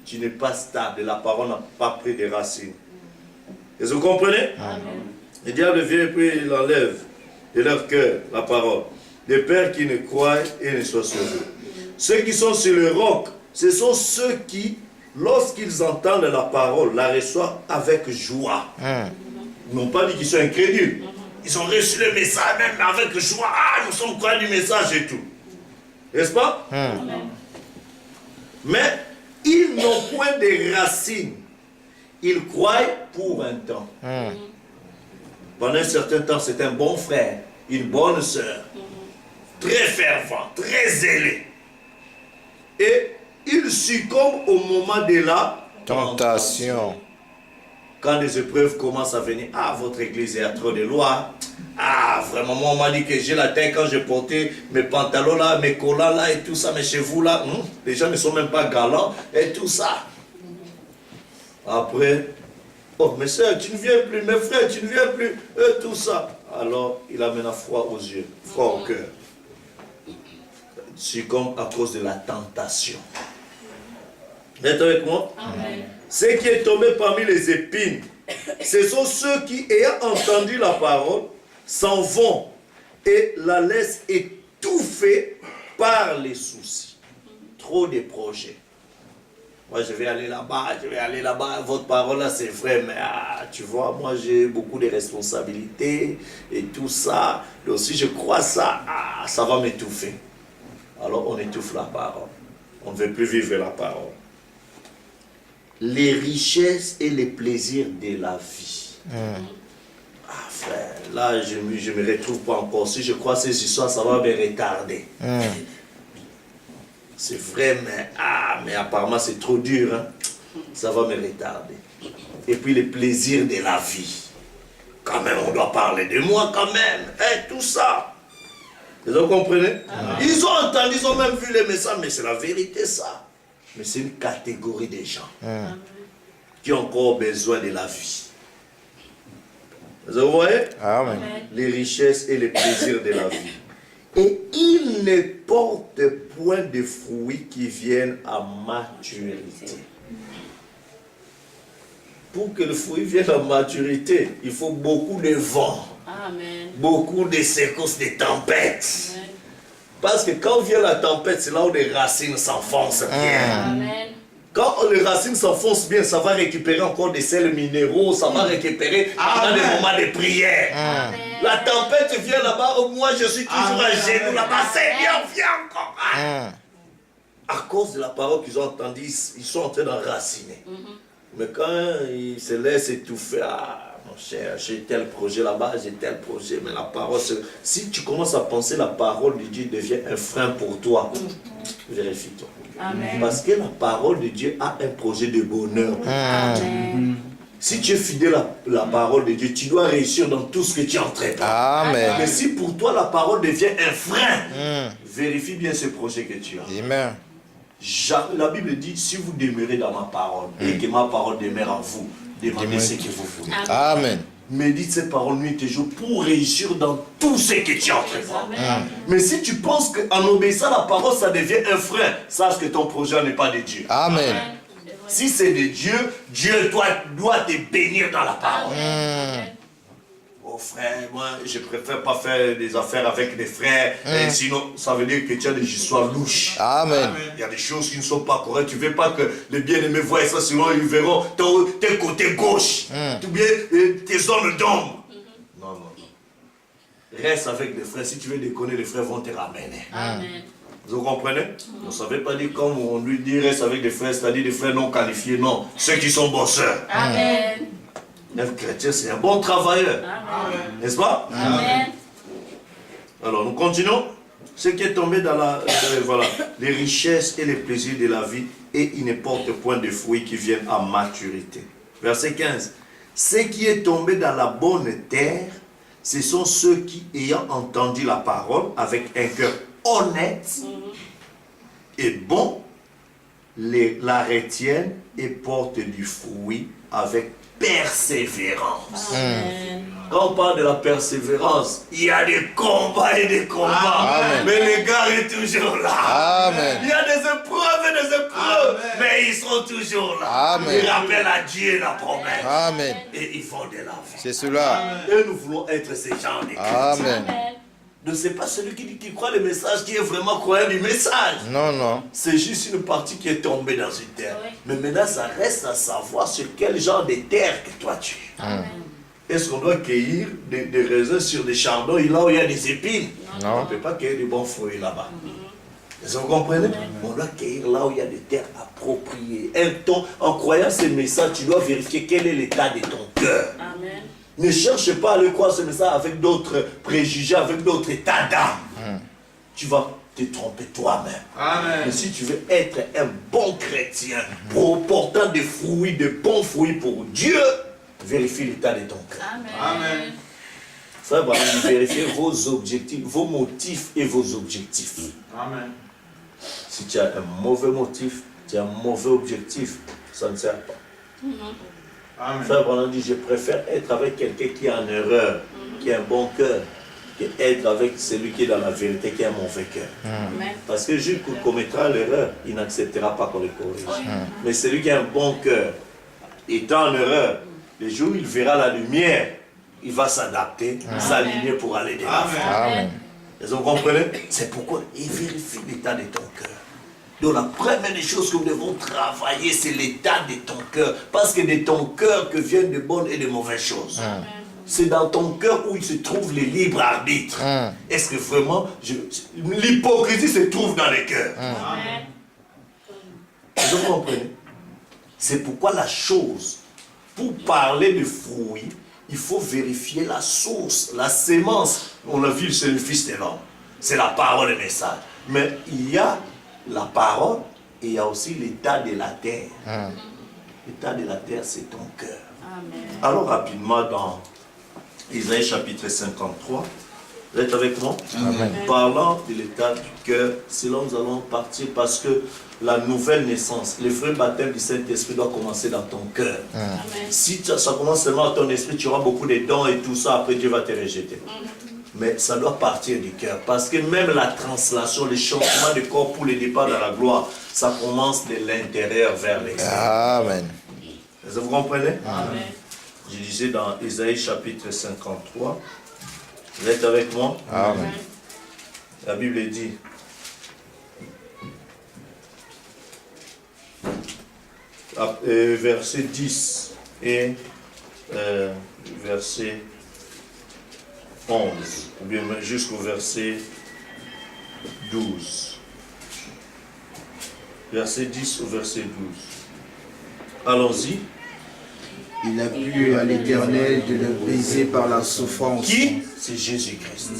tu n'es pas stable. La parole n'a pas pris des racines. Et vous comprenez? Amen. Le diable vient et puis il enlève de leur cœur la parole. Des pères qui ne croient et ne soient sauvés. Ceux qui sont sur le roc, ce sont ceux qui, lorsqu'ils entendent la parole, la reçoivent avec joie. Ils n'ont pas dit qu'ils sont incrédules. Ils ont reçu le message même avec joie. Ah, nous sommes croyants du message et tout. N'est-ce pas? Mais ils n'ont point de racines. Ils croient pour un temps. Pendant un certain temps, c'est un bon frère, une bonne sœur, très fervent, très zélé. Et ils succombent au moment de la Tentation. Quand les épreuves commencent à venir, ah, votre église est à trop de lois. Ah, vraiment, moi, on m'a dit que j'ai la tête quand je portais mes pantalons là, mes collants là et tout ça, mais chez vous là, les gens ne sont même pas galants et tout ça. Après, oh, mes soeurs, tu ne viens plus, mes frères, tu ne viens plus, tout ça. Alors, il amène un froid aux yeux, froid au cœur. C'est comme à cause de la tentation. Vous êtes avec moi? Amen. Ce qui est tombé parmi les épines, ce sont ceux qui, ayant entendu la parole, s'en vont et la laissent étouffer par les soucis. Trop de projets. Moi, je vais aller là-bas, votre parole là, c'est vrai, mais tu vois, moi, j'ai beaucoup de responsabilités et tout ça. Et aussi, je crois ça, ça va m'étouffer. Alors, on étouffe la parole. On ne veut plus vivre la parole. Les richesses et les plaisirs de la vie. Ah, frère, là, je ne me retrouve pas encore. Si je crois ces histoires, ça va me retarder. C'est vrai, mais apparemment c'est trop dur. Hein? Ça va me retarder. Et puis les plaisirs de la vie. Quand même, on doit parler de moi quand même. Tout ça. Vous comprenez? Ils ont entendu, ils ont même vu les messages, mais c'est la vérité ça. Mais c'est une catégorie de gens qui ont encore besoin de la vie. Vous voyez? Amen. Les richesses et les plaisirs de la vie. Et ils ne portent point de fruits qui viennent à maturité. Pour que le fruit vienne à maturité, il faut beaucoup de vent. Amen. Beaucoup de secousses, de tempêtes. Amen. Parce que quand vient la tempête, c'est là où les racines s'enfoncent bien. Amen. Quand les racines s'enfoncent bien, ça va récupérer encore des sels minéraux, ça va récupérer pendant des moments de prière. Amen. La tempête vient là-bas, moi je suis toujours à genoux là-bas, Seigneur, viens encore. À cause de la parole qu'ils ont entendue, ils sont en train d'enraciner. Mais quand ils se laissent étouffer, mon cher, j'ai tel projet là-bas, j'ai tel projet, mais la parole, si tu commences à penser la parole de Dieu devient un frein pour toi, vérifie-toi. Amen. Parce que la parole de Dieu a un projet de bonheur. Amen. Si tu es fidèle à la parole de Dieu, tu dois réussir dans tout ce que tu entreprends. Amen. Mais si pour toi la parole devient un frein, vérifie bien ce projet que tu as. Amen. La Bible dit, si vous demeurez dans ma parole et que ma parole demeure en vous, demandez ce que vous voulez. Amen. Médite ces paroles nuit et jour pour réussir dans tout ce que tu entreprends. Mais si tu penses qu'en obéissant à la parole, ça devient un frein, sache que ton projet n'est pas de Dieu. Amen. Si c'est de Dieu, Dieu doit te bénir dans la parole. Oh frère, moi je préfère pas faire des affaires avec des frères, sinon ça veut dire que tu as des histoires louches. Amen. Il y a des choses qui ne sont pas correctes. Tu ne veux pas que les bien-aimés voient ça, sinon ils verront tes côtés gauche, ou bien tes zones d'ombre. Non, non, non. Reste avec les frères. Si tu veux déconner, les frères vont te ramener. Amen. Vous comprenez? On ne savait pas dire comme on lui dit reste avec des frères, c'est-à-dire des frères non qualifiés, non. Ceux qui sont bosseurs. Amen. Un chrétien, c'est un bon travailleur. N'est-ce pas? Amen. Alors, nous continuons. Ce qui est tombé dans voilà, les richesses et les plaisirs de la vie, et il ne porte point de fruits qui viennent à maturité. Verset 15. Ce qui est tombé dans la bonne terre, ce sont ceux qui, ayant entendu la parole avec un cœur honnête et bon, la retiennent et portent du fruit avec persévérance. Amen. Quand on parle de la persévérance, il y a des combats et des combats. Amen. Mais le gars est toujours là. Amen. Il y a des épreuves et des épreuves. Amen. Mais ils sont toujours là. Amen. Ils rappellent à Dieu la promesse. Amen. Et ils font de la vie. C'est cela. Et nous voulons être ces gens de chrétiens. Amen. Amen. Ne c'est pas celui qui croit le message qui est vraiment croyant du message. Non, non. C'est juste une partie qui est tombée dans une terre. Oui. Mais maintenant, ça reste à savoir sur quel genre de terre que toi tu es. Amen. Est-ce qu'on doit cueillir des raisins sur des chardons là où il y a des épines? On Non. ne peut pas cueillir des bons fruits là-bas. Est-ce que vous comprenez? On doit cueillir là où il y a des terres appropriées. En croyant ce message, tu dois vérifier quel est l'état de ton cœur. Amen. Ne cherche pas à aller croire ce message avec d'autres préjugés, avec d'autres états d'âme. Tu vas te tromper toi-même. Amen. Mais si tu veux être un bon chrétien, portant des fruits, de bons fruits pour Dieu, vérifie l'état de ton cœur. Amen. Amen. Frère, vérifiez vos objectifs, vos motifs et vos objectifs. Amen. Si tu as un mauvais motif, tu as un mauvais objectif, ça ne sert pas. Amen. Frère Branham dit, je préfère être avec quelqu'un qui est en erreur, qui a un bon cœur, que être avec celui qui est dans la vérité, qui a un mauvais cœur. Amen. Parce que Jules commettra l'erreur, il n'acceptera pas qu'on le corrige. Mais celui qui a un bon cœur, étant en erreur, le jour où il verra la lumière, il va s'adapter, s'aligner pour aller de l'avant. Amen. Amen. Est-ce que vous comprenez? C'est pourquoi il vérifie l'état de ton cœur. Donc la première des choses que nous devons travailler, c'est l'état de ton cœur. Parce que de ton cœur que viennent de bonnes et de mauvaises choses. C'est dans ton cœur où il se trouve le libre arbitre. Est-ce que vraiment, l'hypocrisie se trouve dans les cœurs? Amen. Vous comprenez? C'est pourquoi la chose, pour parler de fruits, il faut vérifier la source, la sémence. On l'a vu, c'est le Fils de l'homme. C'est la parole et le message. Mais il y a la parole et il y a aussi l'état de la terre. L'état de la terre, c'est ton cœur. Amen. Alors rapidement dans Isaïe chapitre 53, vous êtes avec moi? Amen. Parlant de l'état du cœur, c'est là où nous allons partir parce que la nouvelle naissance, le vrai baptême du Saint-Esprit doit commencer dans ton cœur. Amen. Si ça commence seulement dans ton esprit, tu auras beaucoup de dons et tout ça, après Dieu va te rejeter. Mais ça doit partir du cœur. Parce que même la translation, le changement de corps pour le départ dans la gloire, ça commence de l'intérieur vers l'extérieur. Amen. Est-ce que vous comprenez? Amen. Je disais dans Isaïe chapitre 53, vous êtes avec moi? Amen. La Bible dit, verset 10 et verset 11, ou bien jusqu'au verset 12. Verset 10 au verset 12. Allons-y. Il a plu à l'Éternel de le briser par la souffrance. Qui? C'est Jésus-Christ.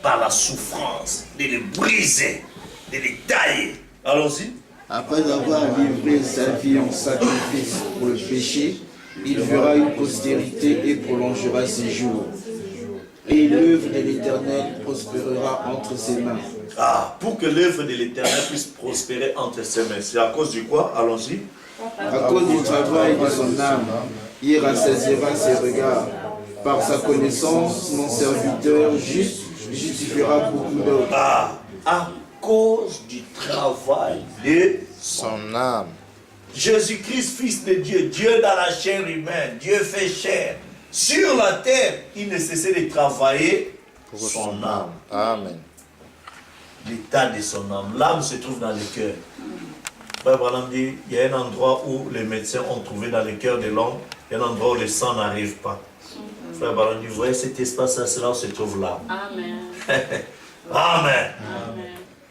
Par la souffrance, de le briser, de le tailler. Allons-y. Après avoir livré sa vie en sacrifice pour le péché, il fera une postérité et prolongera ses jours. Et l'œuvre de l'Éternel prospérera entre ses mains. Ah, pour que l'œuvre de l'Éternel puisse prospérer entre ses mains. C'est à cause du quoi? Allons-y. À cause du travail de son âme, il rassasiera ses regards. Par sa connaissance, mon serviteur juste justifiera beaucoup d'autres. Ah, à cause du travail de Son âme. Jésus-Christ, Fils de Dieu, Dieu dans la chair humaine, Dieu fait chair. Sur la terre, il ne cessait de travailler pour son âme. Amen. L'état de son âme. L'âme se trouve dans le cœur. Frère Branham dit, il y a un endroit où les médecins ont trouvé dans le cœur de l'homme, il y a un endroit où le sang n'arrive pas. Frère Branham dit, vous voyez cet espace-là, c'est là où se trouve l'âme. Amen. Amen. Amen.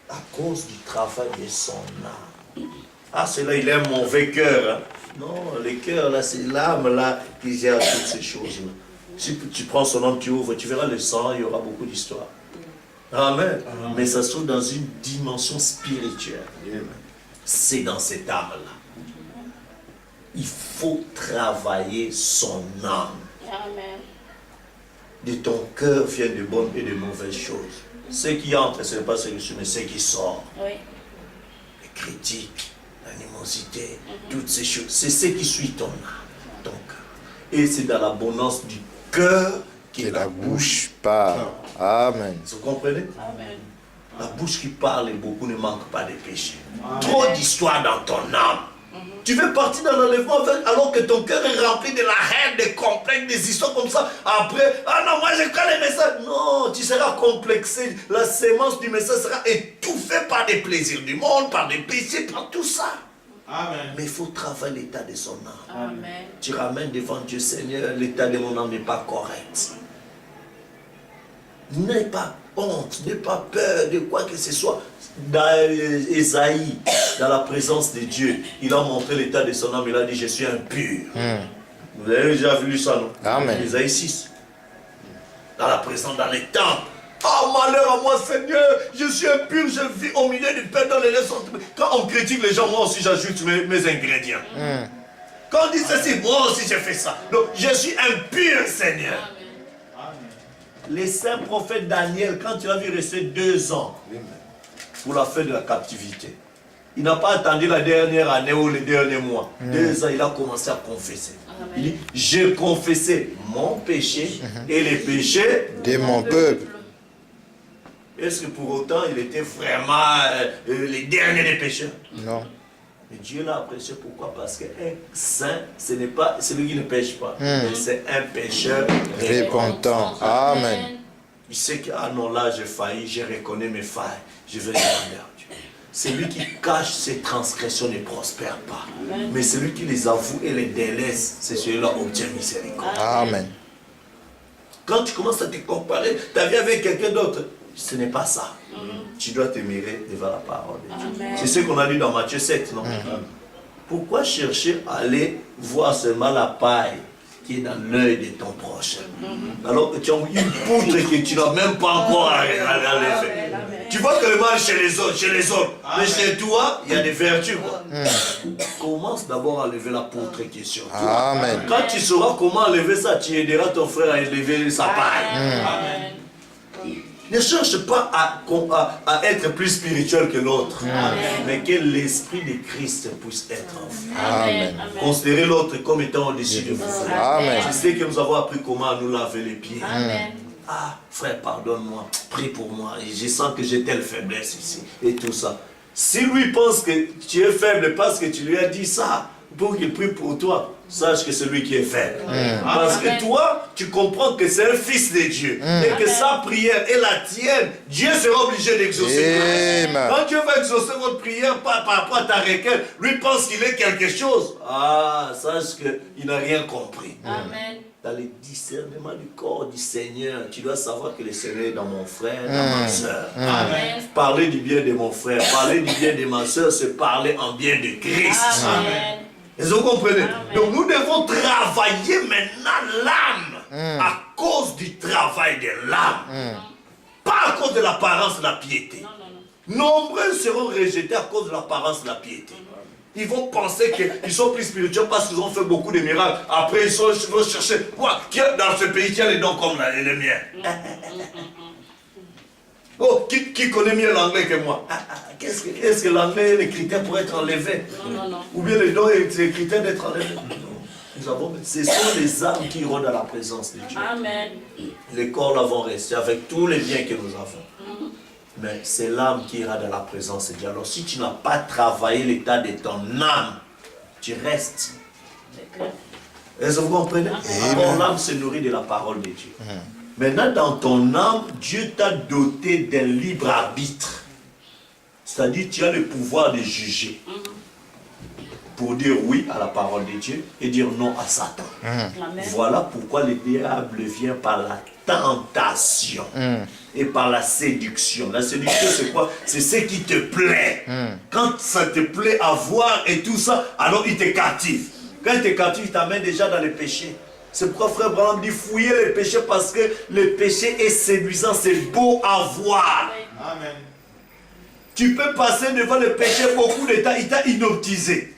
À cause du travail de son âme. Ah, c'est là, il a un mauvais cœur. Hein? Non, le cœur, là, c'est l'âme, là, qui gère toutes ces choses-là. Si tu prends son âme, tu ouvres, tu verras le sang, il y aura beaucoup d'histoires. Amen. Mais ça se trouve dans une dimension spirituelle. C'est dans cette âme-là. Il faut travailler son âme. Amen. De ton cœur viennent de bonnes et de mauvaises choses. Ce qui entre, ce n'est pas ce qui sort, mais ce qui sort. Oui. Les critiques, l'animosité, toutes ces choses. C'est ce qui suit ton âme, ton cœur. Et c'est dans l'abondance du cœur que la bouche parle. Amen. Vous comprenez? Amen. La bouche qui parle beaucoup ne manque pas de péché. Trop d'histoires dans ton âme. Tu veux partir dans l'enlèvement alors que ton cœur est rempli de la haine, des complexes, des histoires comme ça. Après, ah non, moi je crois les messages. Non, tu seras complexé. La sémence du message sera étouffée par des plaisirs du monde, par des péchés, par tout ça. Amen. Mais il faut travailler l'état de son âme. Amen. Tu ramènes devant Dieu, Seigneur, l'état de mon âme n'est pas correct. N'aie pas honte, n'aie pas peur de quoi que ce soit. Dans Ésaïe, dans la présence de Dieu, il a montré l'état de son âme, il a dit, je suis impur. Vous avez déjà vu ça, non? Amen. Ésaïe 6. Dans la présence, dans les temples. Oh, malheur à moi, Seigneur, je suis impur, je vis au milieu du peuple dans les leçons. Quand on critique les gens, moi aussi j'ajoute mes ingrédients. Quand on dit ceci, moi aussi j'ai fait ça. Donc, je suis impur, Seigneur. Les saints prophètes Daniel, quand il a vu rester 2 ans pour la fin de la captivité, il n'a pas attendu la dernière année ou les derniers mois. 2 ans, il a commencé à confesser. Il dit, j'ai confessé mon péché et les péchés De mon peuple. Est-ce que pour autant il était vraiment les derniers des pécheurs? Non. Mais Dieu l'a apprécié. Pourquoi? Parce qu'un saint, ce n'est pas celui qui ne pêche pas, mais c'est un pécheur Repentant. Amen. Il sait que, ah non, là j'ai failli, j'ai reconnu mes failles, je vais demander à Dieu. Celui qui cache ses transgressions ne prospère pas. Mais celui qui les avoue et les délaisse, c'est celui-là qui obtient miséricorde. Amen. Quand tu commences à te comparer ta vie avec quelqu'un d'autre, ce n'est pas ça. Tu dois te mirer devant la parole de Dieu. C'est ce qu'on a lu dans Matthieu 7, non? Pourquoi chercher à aller voir seulement la paille qui est dans l'œil de ton prochain, alors que tu as une poutre que tu n'as même pas encore à enlever? Tu vois que le mal chez les autres, mais chez toi, il y a des vertus, quoi. Commence d'abord à lever la poutre qui est sur toi. Amen. Quand tu sauras comment enlever ça, tu aideras ton frère à élever sa paille. Amen. Ne cherche pas à être plus spirituel que l'autre, mais que l'esprit de Christ puisse être en vous. Amen. Considérez l'autre comme étant au-dessus de vous. Amen. Je sais que nous avons appris comment nous laver les pieds. Amen. Ah, frère, pardonne-moi, prie pour moi. Et je sens que j'ai telle faiblesse ici. Et tout ça. Si lui pense que tu es faible parce que tu lui as dit ça, pour qu'il prie pour toi, sache que c'est lui qui est faible. Parce que toi, tu comprends que c'est un fils de Dieu. Et que sa prière est la tienne. Dieu sera obligé d'exaucer. Amen. Quand Dieu va exaucer votre prière par rapport à ta requête, lui pense qu'il est quelque chose. Ah, sache qu'il n'a rien compris. Amen. Dans le discernement du corps du Seigneur, tu dois savoir que le Seigneur est dans mon frère, dans ma soeur. Amen. Parler du bien de mon frère, parler du bien de ma soeur, c'est parler en bien de Christ. Amen. Est-ce que vous comprenez? Amen. Donc nous devons travailler maintenant l'âme à cause du travail de l'âme. Pas à cause de l'apparence de la piété. Nombreux seront rejetés à cause de l'apparence de la piété. Ils vont penser qu'ils sont plus spirituels parce qu'ils ont fait beaucoup de miracles. Après, ils vont chercher, moi, qui est dans ce pays qui a les dons comme les miens? Oh, qui connaît mieux l'anglais que moi? Est-ce que l'anglais est le critère pour être enlevé? Non. Ou bien les dons est le critère d'être enlevé? Non. Ce sont les âmes qui iront dans la présence de Dieu. Amen. Les corps là vont rester avec tous les biens que nous avons. Mais c'est l'âme qui ira dans la présence de Dieu. Alors si tu n'as pas travaillé l'état de ton âme, tu restes. Est-ce que vous comprenez? Alors l'âme se nourrit de la parole de Dieu. Maintenant, dans ton âme, Dieu t'a doté d'un libre arbitre. C'est-à-dire, tu as le pouvoir de juger. Pour dire oui à la parole de Dieu et dire non à Satan. Amen. Voilà pourquoi le diable vient par la tentation et par la séduction. La séduction, c'est quoi? C'est ce qui te plaît. Quand ça te plaît à voir et tout ça, alors il te captive. Quand il te captive, il t'amène déjà dans le péché. C'est pourquoi frère Branham dit fouiller les péchés, parce que le péché est séduisant, c'est beau à voir. Amen. Tu peux passer devant le péché beaucoup de temps, il t'a hypnotisé.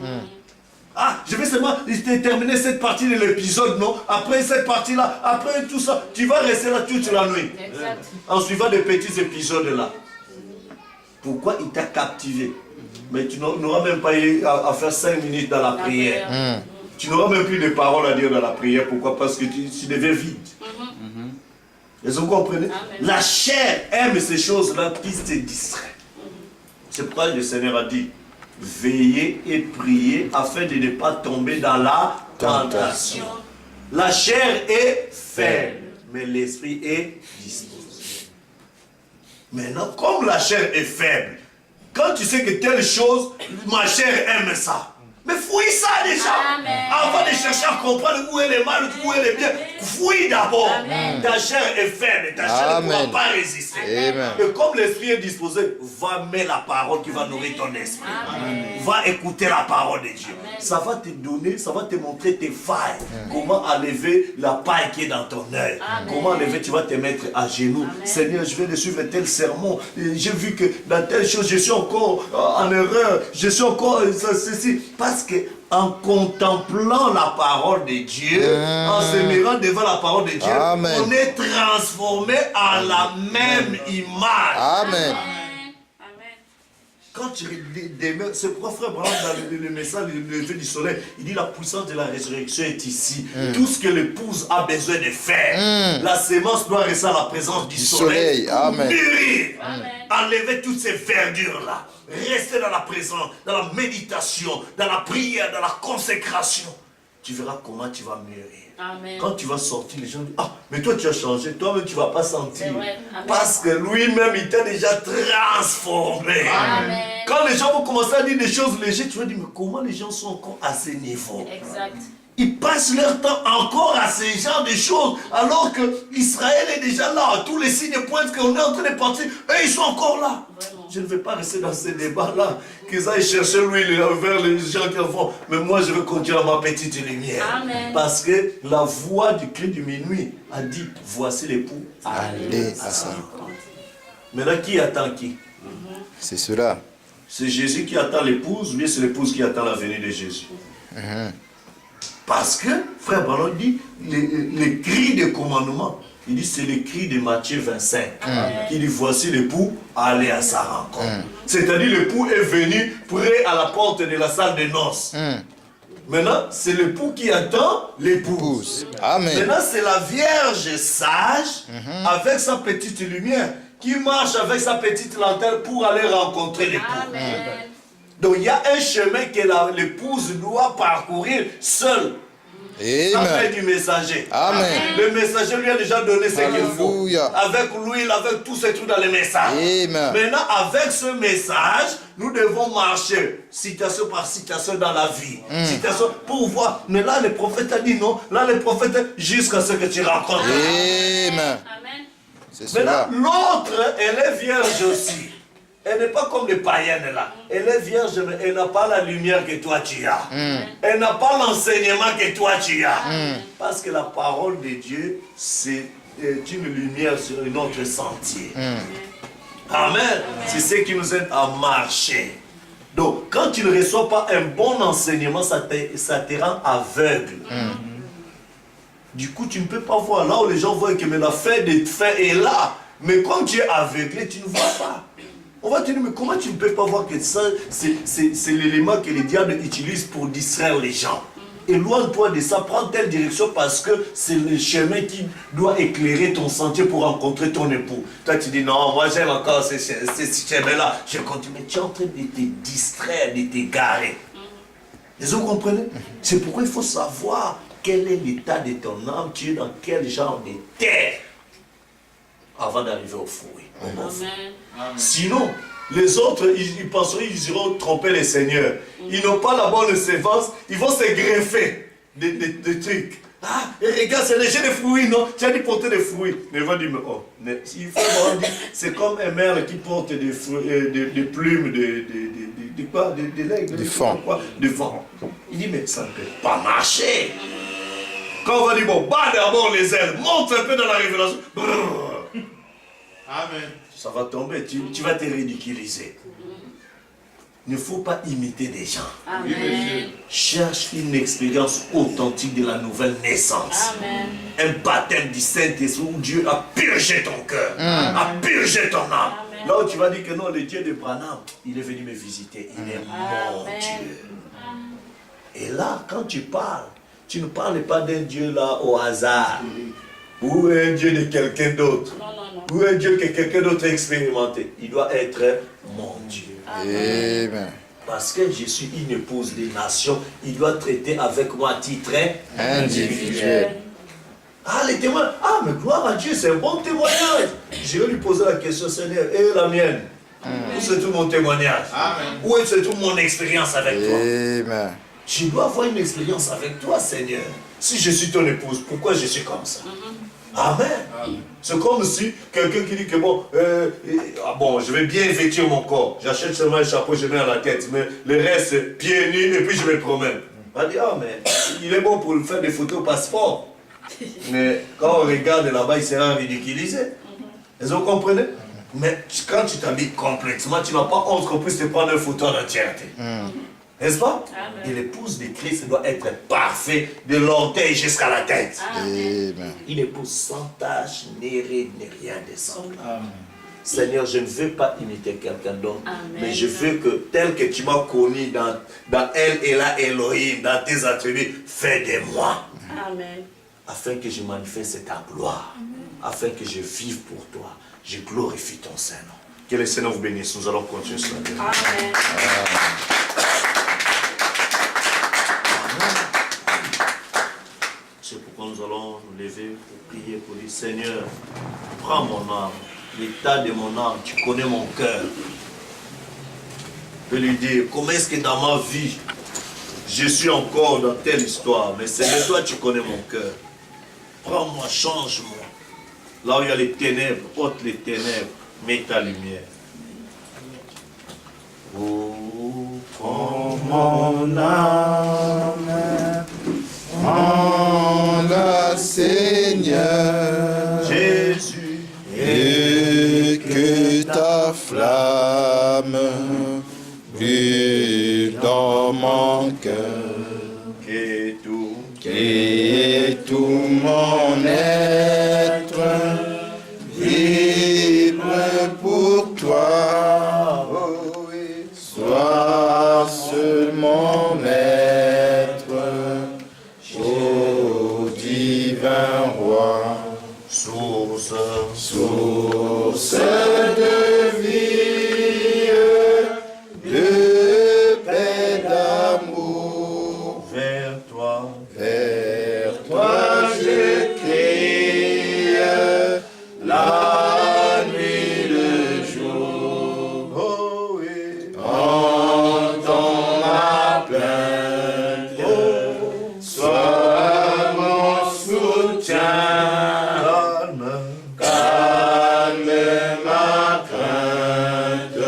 Ah, je vais seulement terminer cette partie de l'épisode, non? Après cette partie-là, après tout ça, tu vas rester là toute la nuit. Exact. En suivant des petits épisodes là. Pourquoi il t'a captivé? Mais tu n'auras même pas eu à faire 5 minutes dans la prière. Tu n'auras même plus de paroles à dire dans la prière. Pourquoi? Parce que tu deviens vide. Est-ce que vous comprenez? La chair aime ces choses-là qui se distraient. C'est pourquoi le Seigneur a dit, veillez et priez afin de ne pas tomber dans la tentation. La chair est faible, mais l'esprit est disposé. Maintenant, comme la chair est faible, quand tu sais que telle chose, ma chair aime ça. Mais fouille ça déjà. Amen. Avant de chercher à comprendre où est le mal, où est le bien. Fouille d'abord. Ta chair est faible. Ta chair ne pourra pas résister. Amen. Et comme l'esprit est disposé, va mettre la parole qui va nourrir ton esprit. Va écouter la parole de Dieu. Ça va te donner, ça va te montrer tes failles. Comment enlever la paille qui est dans ton œil. Comment enlever, tu vas te mettre à genoux. Seigneur, je vais de suivre tel sermon. J'ai vu que dans telle chose, je suis encore en erreur. Je suis encore ceci. Parce que en contemplant la parole de Dieu, en se mirant devant la parole de Dieu, on est transformé en la même image. Amen. Quand tu demeures, c'est pourquoi frère Branham dans le message le lever du soleil, il dit la puissance de la résurrection est ici. Tout ce que l'épouse a besoin de faire, la sémence doit rester à la présence du soleil. Amen. Mûrir, enlever toutes ces verdures-là. Rester dans la présence, dans la méditation, dans la prière, dans la consécration. Tu verras comment tu vas mûrir. Amen. Quand tu vas sortir, les gens disent, ah, mais toi tu as changé, toi-même tu ne vas pas sentir. Vrai. Parce que lui-même il t'a déjà transformé. Amen. Quand les gens vont commencer à dire des choses légères, tu vas dire, mais comment les gens sont encore à ce niveau? Exact. Ils passent leur temps encore à ce genre de choses, alors que Israël est déjà là. Tous les signes pointent qu'on est en train de partir. Eux, ils sont encore là. Vraiment. Je ne vais pas rester dans ces débats-là, qu'ils aillent chercher l'huile vers les gens qui en font. Mais moi, je veux continuer à ma petite lumière. Amen. Parce que la voix du cri du minuit a dit, voici l'époux. Allez à sa rencontre. Maintenant, qui attend qui? C'est cela. C'est Jésus qui attend l'épouse, ou bien c'est l'épouse qui attend la venue de Jésus? Parce que, frère Branham dit, les cris de commandement, il dit c'est les cris de Matthieu 25. Il dit voici l'époux, allez à sa rencontre. C'est-à-dire l'époux est venu près à la porte de la salle de noces. Maintenant, c'est l'époux qui attend l'épouse. Amen. Maintenant, c'est la Vierge sage avec sa petite lumière qui marche avec sa petite lanterne pour aller rencontrer l'époux. Amen. Donc il y a un chemin que l'épouse doit parcourir seule. Avec du messager. Amen. Le messager lui a déjà donné ce qu'il faut. Alléluia. Avec l'huile, avec tous ces trucs dans les messages. Amen. Maintenant, avec ce message, nous devons marcher citation par citation dans la vie. Citation pour voir. Mais là, le prophète a dit non. Là, le prophète, jusqu'à ce que tu rencontres. Amen. Amen. C'est Maintenant, cela. l'autre, elle est vierge aussi. Elle n'est pas comme les païennes là. Elle est vierge, mais elle n'a pas la lumière que toi tu as. Elle n'a pas l'enseignement que toi tu as. Parce que la parole de Dieu, c'est une lumière sur un autre sentier. Amen. C'est ce qui nous aide à marcher. Donc, quand tu ne reçois pas un bon enseignement, ça te rend aveugle. Du coup, tu ne peux pas voir. Là où les gens voient que mais la fin des faits est là. Mais comme tu es aveuglé, tu ne vois pas. On va te dire, mais comment tu ne peux pas voir que ça, c'est l'élément que les diables utilisent pour distraire les gens? Éloigne-toi de ça, prends telle direction parce que c'est le chemin qui doit éclairer ton sentier pour rencontrer ton époux. Toi, tu dis, non, moi j'aime encore ce chemin-là. Je continue, mais tu es en train de te distraire, de t'égarer. Est-ce que vous comprenez? C'est pourquoi il faut savoir quel est l'état de ton âme, tu es dans quel genre de terre avant d'arriver au fruit. Amen. Sinon, les autres, ils penseraient qu'ils iront tromper les seigneurs. Ils n'ont pas la bonne sévence, ils vont se greffer des trucs. Ah, et regarde, c'est léger des fruits, non? Tu as dit porter des fruits. Mais il va dire, mais oh, mais il faut vraiment dire, c'est comme un merle qui porte des fruits, des plumes, de quoi? De l'aigle. Du faon. Du faon. Il dit, mais ça ne peut pas marcher. Quand on va dire, bon, bats d'abord les ailes, monte un peu dans la révélation. Brrr. Amen. Ça va tomber, tu vas te ridiculiser. Il ne faut pas imiter des gens. Amen. Cherche une expérience authentique de la nouvelle naissance. Amen. Un baptême du Saint-Esprit où Dieu a purgé ton cœur, a purgé ton âme. Là où tu vas dire que non, le Dieu de Branham, il est venu me visiter. Il est mon Dieu. Et là, quand tu parles, tu ne parles pas d'un Dieu là au hasard. Ou un Dieu de quelqu'un d'autre. Ou un Dieu que quelqu'un d'autre a expérimenté. Il doit être mon Dieu. Amen. Parce que je suis une épouse des nations, il doit traiter avec moi à titre Individuel. Ah, les témoins. Ah, mais gloire à Dieu, c'est un bon témoignage. Je vais lui poser la question, Seigneur, et la mienne? Où c'est tout mon témoignage? Amen. Où est toute mon expérience avec toi? Amen. Je dois avoir une expérience avec toi, Seigneur. Si je suis ton épouse, pourquoi je suis comme ça? Amen. C'est comme si quelqu'un qui dit que bon, je vais bien vêtir mon corps. J'achète seulement un chapeau, je mets à la tête, mais le reste, pieds nus, et puis je me promène. On va dire, ah, mais il est bon pour faire des photos au passeport. Mais quand on regarde là-bas, il sera ridiculisé. Est-ce que vous comprenez? Mais quand tu t'habilles complètement, tu n'as pas honte qu'on puisse te prendre une photo en entièreté. N'est-ce pas? Amen. Et l'épouse de Christ doit être parfaite de l'orteil jusqu'à la tête. Amen. Une épouse sans tache, ni ride, ni rien de semblable. Seigneur, je ne veux pas imiter quelqu'un d'autre, mais je veux que tel que tu m'as connu dans elle et là Elohim, dans tes attributs, fais de moi. Amen. Afin que je manifeste ta gloire, afin que je vive pour toi, je glorifie ton Saint-Nom. Que le Seigneur vous bénisse. Nous allons continuer sur la terre. Amen. C'est pourquoi nous allons nous lever pour prier, pour dire, Seigneur, prends mon âme, l'état de mon âme, tu connais mon cœur. Je peux lui dire, comment est-ce que dans ma vie, je suis encore dans telle histoire, mais Seigneur, toi tu connais mon cœur. Prends-moi, change-moi. Là où il y a les ténèbres, ôte les ténèbres, mets ta lumière. Oh, prends mon âme, En la Seigneur, Jésus, et que ta flamme brûle dans mon cœur, et tout mon être vibre pour toi. Oh oui. Sois seul mon maître, ô divin roi, source de vie, de paix, d'amour. vers toi, je crie la nuit, le jour. oh oui, Entends ma plainte, sois mon soutien, calme ma crainte,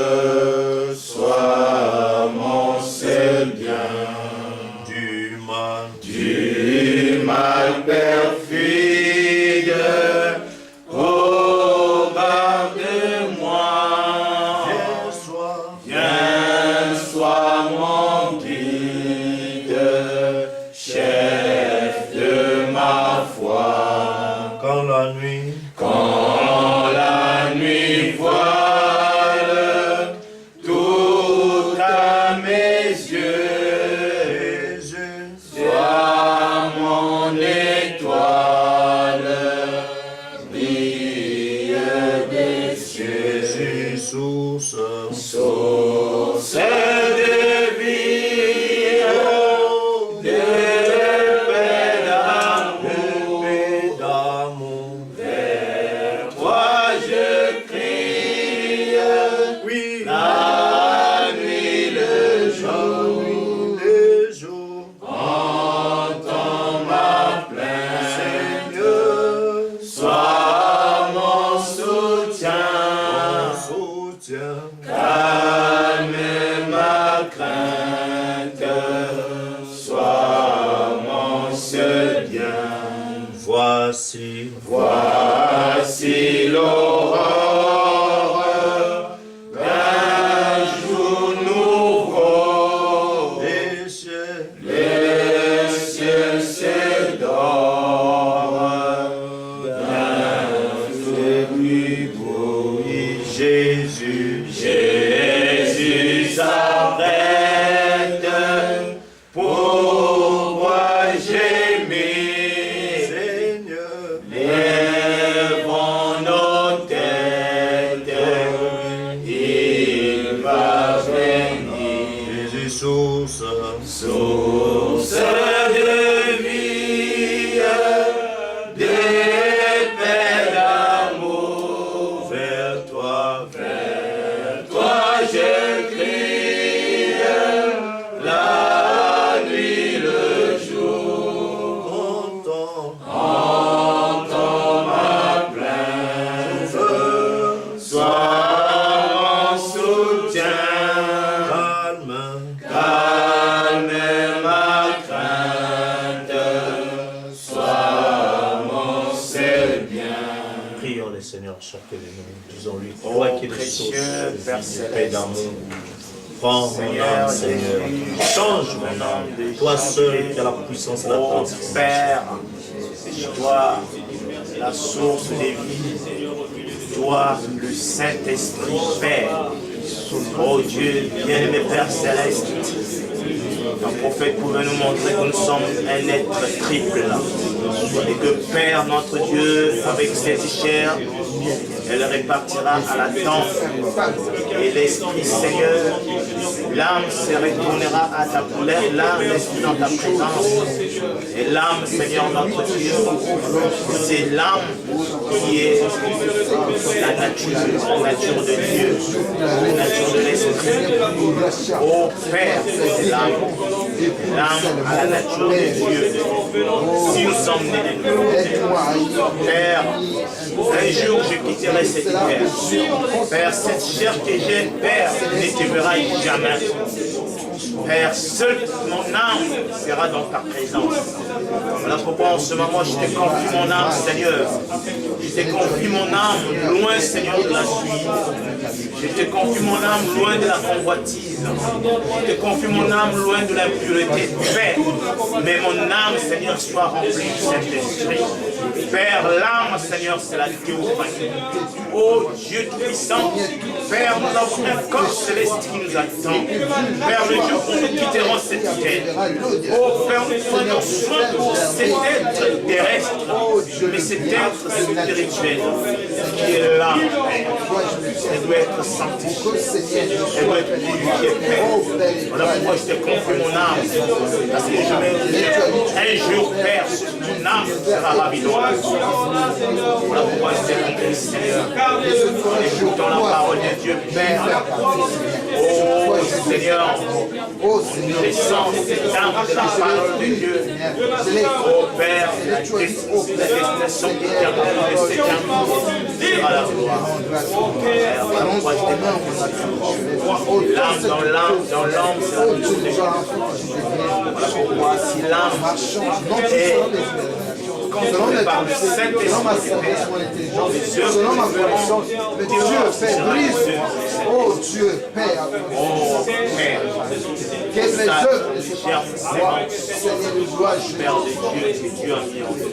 sois mon seul bien. Du mal perfide, oh garde-moi, viens, sois mon guide, chef de ma foi. quand la nuit, Quand la nuit voile tout à mes yeux, sois mon étoile, brille des cieux, source, source de vie, de paix, d'amour. Toi je crie, oui, la nuit, le jour, les jours, entends ma plainte, Seigneur, sois mon soutien, soutien, calme ma crainte, sois mon seul bien. voici, Voici l'aurore d'un jour nouveau, les cieux, le ciel s'édore d'un feu plus beau. Jésus, chacun de nous. Disons-lui, Oh, toi qui es le précieux source Père de paix Céleste. d'amour. Prends mon Seigneur âme, Seigneur. Change mon âme. Toi seul qui as la puissance et la Oh transformation. Père, c'est toi la source des vies. Toi, le Saint-Esprit, Père. Oh Dieu, bien-aimé Père Céleste, un prophète pouvait nous montrer que nous sommes un être triple. Et que Père, notre Dieu, avec cette chair, elle répartira à la tempe. Et l'Esprit, Seigneur, l'âme se retournera à ta couleur, l'âme reste dans ta présence. Et l'âme, Seigneur, notre Dieu, c'est l'âme qui est la nature de Dieu, la nature de l'Esprit. Oh Père, c'est l'âme à la nature de Dieu. Si nous sommes nés de nouveau, Père, un jour je quitterai cette terre. Père, cette chair que j'ai, Père, ne te verra jamais. Père, seul mon âme sera dans ta présence. Voilà pourquoi en ce moment je te confie mon âme, Seigneur. Je te confie mon âme loin, Seigneur, de la suite. Je te confie mon âme loin de la convoitise. Je te confie mon âme loin de la pureté. Père, mais mon âme, Seigneur, soit remplie du Saint-Esprit. Père, l'âme, Seigneur, c'est la théophanie. Oh Dieu tout-puissant, Père, nous avons un corps céleste qui nous attend. Père, le jour où nous quitterons cette terre. Oh Père, nous prenons soin pour cet être terrestre, mais cet être spirituel qui est là, Père. Elle doit être sanctifiée. Elle doit être purifiée, Père. Voilà pourquoi je te confie mon âme. Parce que je vais un jour, Père, mon âme sera ravie. Voilà pourquoi je te confie, Seigneur. Écoutons la parole de Dieu, Père. Oh Seigneur, descends dans la parole de Dieu. Oh Père, la destination éternelle de cet amour sera la gloire. Père, voilà pourquoi je te confie. L'âme dans l'âme, c'est la nature de Dieu. Voilà pourquoi si l'âme est selon mes pensées, selon ma sagesse, mon intelligence, selon ma connaissance, mais Dieu, Père, brise, oh Dieu, Père, oh Père, que mes œuvres ne se fassent voir, Seigneur, le doigt, je Père de Dieu, que Dieu a mis en nous.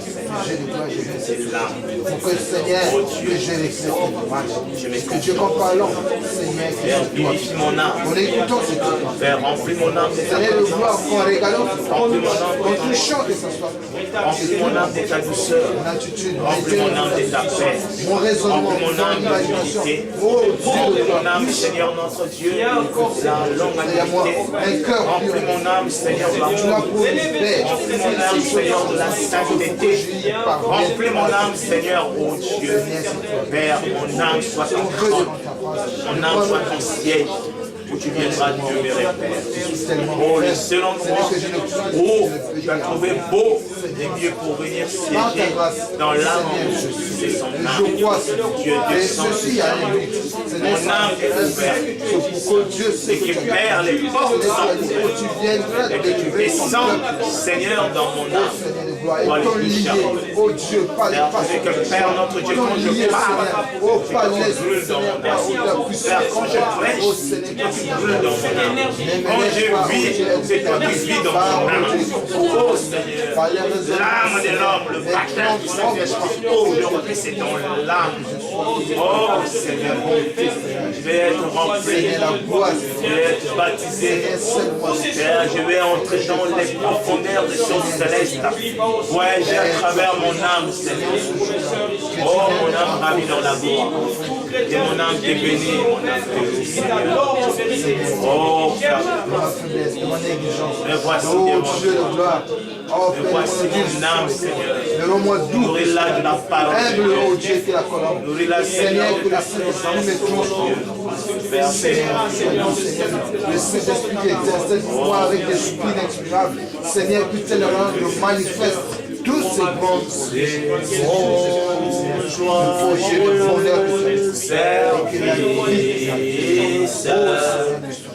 C'est l'âme. pour que Seigneur, que je reflète ton image, que Dieu en parlant, Seigneur, Père, vivifie mon âme. en écoutant ce que Père, remplis mon âme de ta Seigneur, le voir présence. en regalant, Remplis mon âme quand de ta tu chantes, que ça soit Remplis mon âme de ta douceur. mon attitude, Remplis mon âme de ta paix. mon raisonnement, Remplis mon mon âme imagination. d'unité. Oh Remplis Dieu, mon âme, Seigneur notre Dieu, la longanimité. un cœur Remplis mon âme, Seigneur, de tu l'as l'amour. pour Père. Remplis mon âme, Seigneur, de la sainteté. Remplis mon âme, Seigneur, oh Dieu. Père, mon âme soit ton trône. Mon âme soit ton siège. Où tu viendras demeurer, Père. Oh, le seul endroit où tu as trouvé beau et mieux pour venir siéger dans l'âme, c'est son âme. Dieu descend sur mon âme est ouverte. Et que Père, les portes sont ouvertes. Et que tu descends, Seigneur, dans mon âme. Pour aller toucher. Père, que Père, notre Dieu, quand je parle, tu brûles dans mon âme. Père, quand je prêche, tu brûles dans mon âme. Quand je vis, c'est toi qui vis dans mon âme. Oh Seigneur, l'âme de l'homme, le baptême du Saint-Esprit, aujourd'hui c'est dans l'âme. Oh Seigneur, je vais être rempli, je vais être baptisé. Père, je vais entrer dans les profondeurs des choses célestes. Ouais, j'ai à travers mon âme, Seigneur. Oh, mon âme ravie dans la gloire. Et mon âme t'est bénie, mon âme t'est bénie, Seigneur. Oh, Père, me voici devant toi. Me voici mon âme, Seigneur. Nourris-la de la parole de Dieu. Nourris-la, Seigneur, de ta présence, Dieu. Père, Seigneur, le Saint-Esprit qui exerce cette foi avec l'esprit inexprimable, Seigneur, que tu le rendre manifeste tous ces grands service.